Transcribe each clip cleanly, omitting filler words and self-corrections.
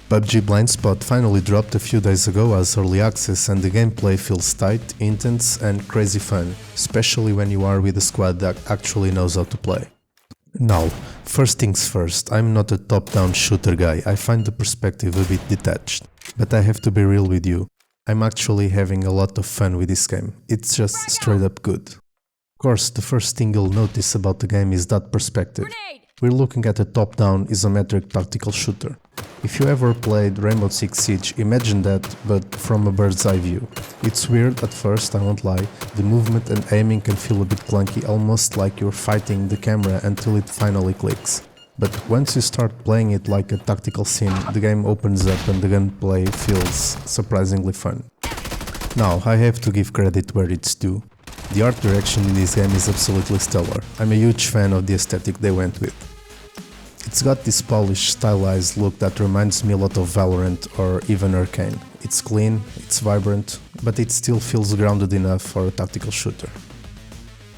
PUBG Blindspot finally dropped a few days ago as early access, and the gameplay feels tight, intense and crazy fun, especially when you are with a squad that actually knows how to play. Now, first things first, I'm not a top-down shooter guy, I find the perspective a bit detached. But I have to be real with you, I'm actually having a lot of fun with this game, it's just straight up good. Of course, the first thing you'll notice about the game is that perspective. We're looking at a top-down isometric tactical shooter. If you ever played Rainbow Six Siege, imagine that, but from a bird's eye view. It's weird at first, I won't lie, the movement and aiming can feel a bit clunky, almost like you're fighting the camera until it finally clicks. But once you start playing it like a tactical sim, the game opens up and the gunplay feels surprisingly fun. Now, I have to give credit where it's due. The art direction in this game is absolutely stellar. I'm a huge fan of the aesthetic they went with. It's got this polished, stylized look that reminds me a lot of Valorant or even Arcane. It's clean, it's vibrant, but it still feels grounded enough for a tactical shooter.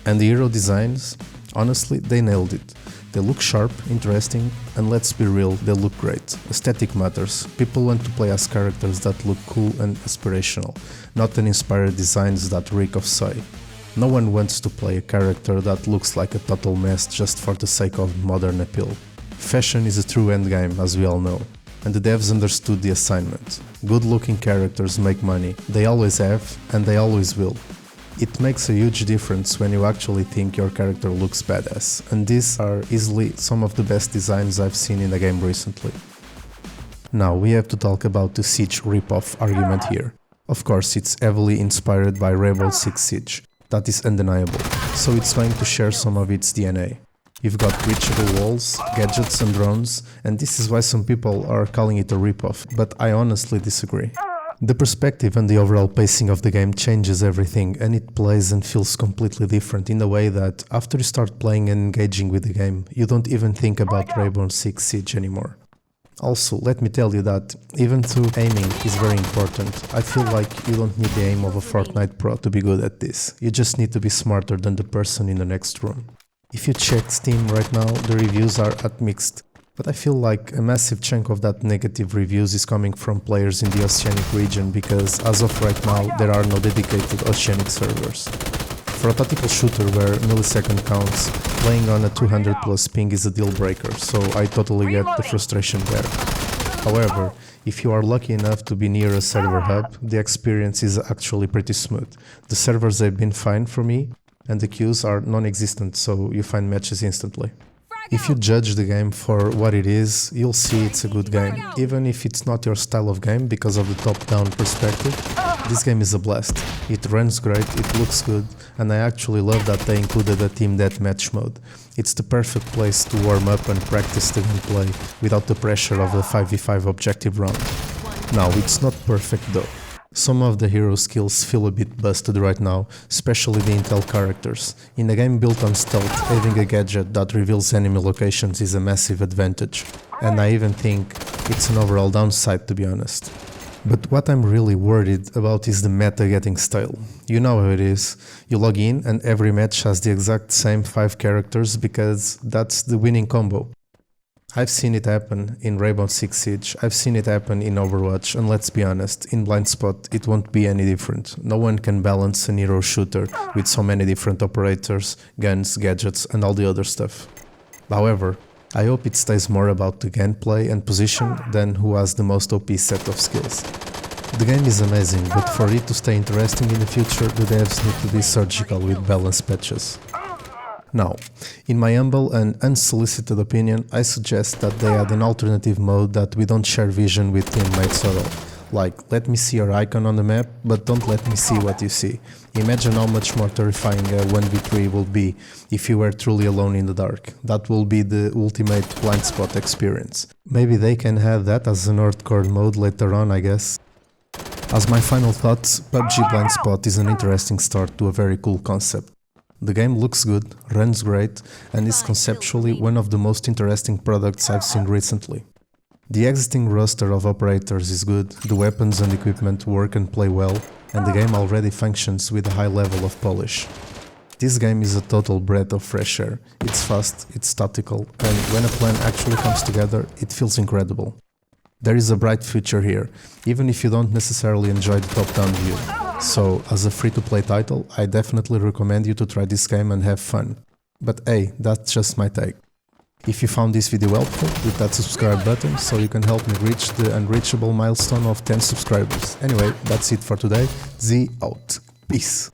And the hero designs? Honestly, they nailed it. They look sharp, interesting, and let's be real, they look great. Aesthetic matters. People want to play as characters that look cool and aspirational, not uninspired designs that reek of soy. No one wants to play a character that looks like a total mess just for the sake of modern appeal. Fashion is a true endgame, as we all know, and the devs understood the assignment. Good-looking characters make money, they always have, and they always will. It makes a huge difference when you actually think your character looks badass, and these are easily some of the best designs I've seen in a game recently. Now we have to talk about the Siege ripoff argument here. Of course, it's heavily inspired by Rainbow Six Siege. That is undeniable, so it's going to share some of its DNA. You've got reachable walls, gadgets and drones, and this is why some people are calling it a ripoff, but I honestly disagree. The perspective and the overall pacing of the game changes everything, and it plays and feels completely different in a way that after you start playing and engaging with the game, you don't even think about Rainbow Six Siege anymore. Also, let me tell you that even though aiming is very important, I feel like you don't need the aim of a Fortnite pro to be good at this, you just need to be smarter than the person in the next room. If you check Steam right now, the reviews are at mixed, but I feel like a massive chunk of that negative reviews is coming from players in the Oceanic region because as of right now there are no dedicated Oceanic servers. For a tactical shooter where millisecond counts, playing on a 200 plus ping is a deal breaker, so I totally get the frustration there. However, if you are lucky enough to be near a server hub, the experience is actually pretty smooth. The servers have been fine for me, and the queues are non-existent, so you find matches instantly. If you judge the game for what it is, you'll see it's a good game. Even if it's not your style of game because of the top-down perspective, this game is a blast. It runs great, it looks good, and I actually love that they included a team deathmatch mode. It's the perfect place to warm up and practice the gameplay without the pressure of a 5v5 objective round. Now, it's not perfect though. Some of the hero skills feel a bit busted right now, especially the intel characters. In a game built on stealth, having a gadget that reveals enemy locations is a massive advantage, and I even think it's an overall downside, to be honest. But what I'm really worried about is the meta getting stale. You know how it is, you log in and every match has the exact same 5 characters because that's the winning combo. I've seen it happen in Rainbow Six Siege, I've seen it happen in Overwatch, and let's be honest, in Blindspot it won't be any different. No one can balance an hero shooter with so many different operators, guns, gadgets and all the other stuff. However, I hope it stays more about the gameplay and position than who has the most OP set of skills. The game is amazing, but for it to stay interesting in the future, the devs need to be surgical with balance patches. Now, in my humble and unsolicited opinion, I suggest that they add an alternative mode that we don't share vision with teammates at all. Like, let me see your icon on the map, but don't let me see what you see. Imagine how much more terrifying a 1v3 will be if you were truly alone in the dark. That will be the ultimate Blindspot experience. Maybe they can have that as an hardcore mode later on, I guess. As my final thoughts, PUBG Blindspot is an interesting start to a very cool concept. The game looks good, runs great, and is conceptually one of the most interesting products I've seen recently. The existing roster of operators is good, the weapons and equipment work and play well, and the game already functions with a high level of polish. This game is a total breath of fresh air. It's fast, it's tactical, and when a plan actually comes together, it feels incredible. There is a bright future here, even if you don't necessarily enjoy the top-down view. So, as a free-to-play title, I definitely recommend you to try this game and have fun. But hey, that's just my take. If you found this video helpful, hit that subscribe button so you can help me reach the unreachable milestone of 10 subscribers. Anyway, that's it for today. Z out. Peace.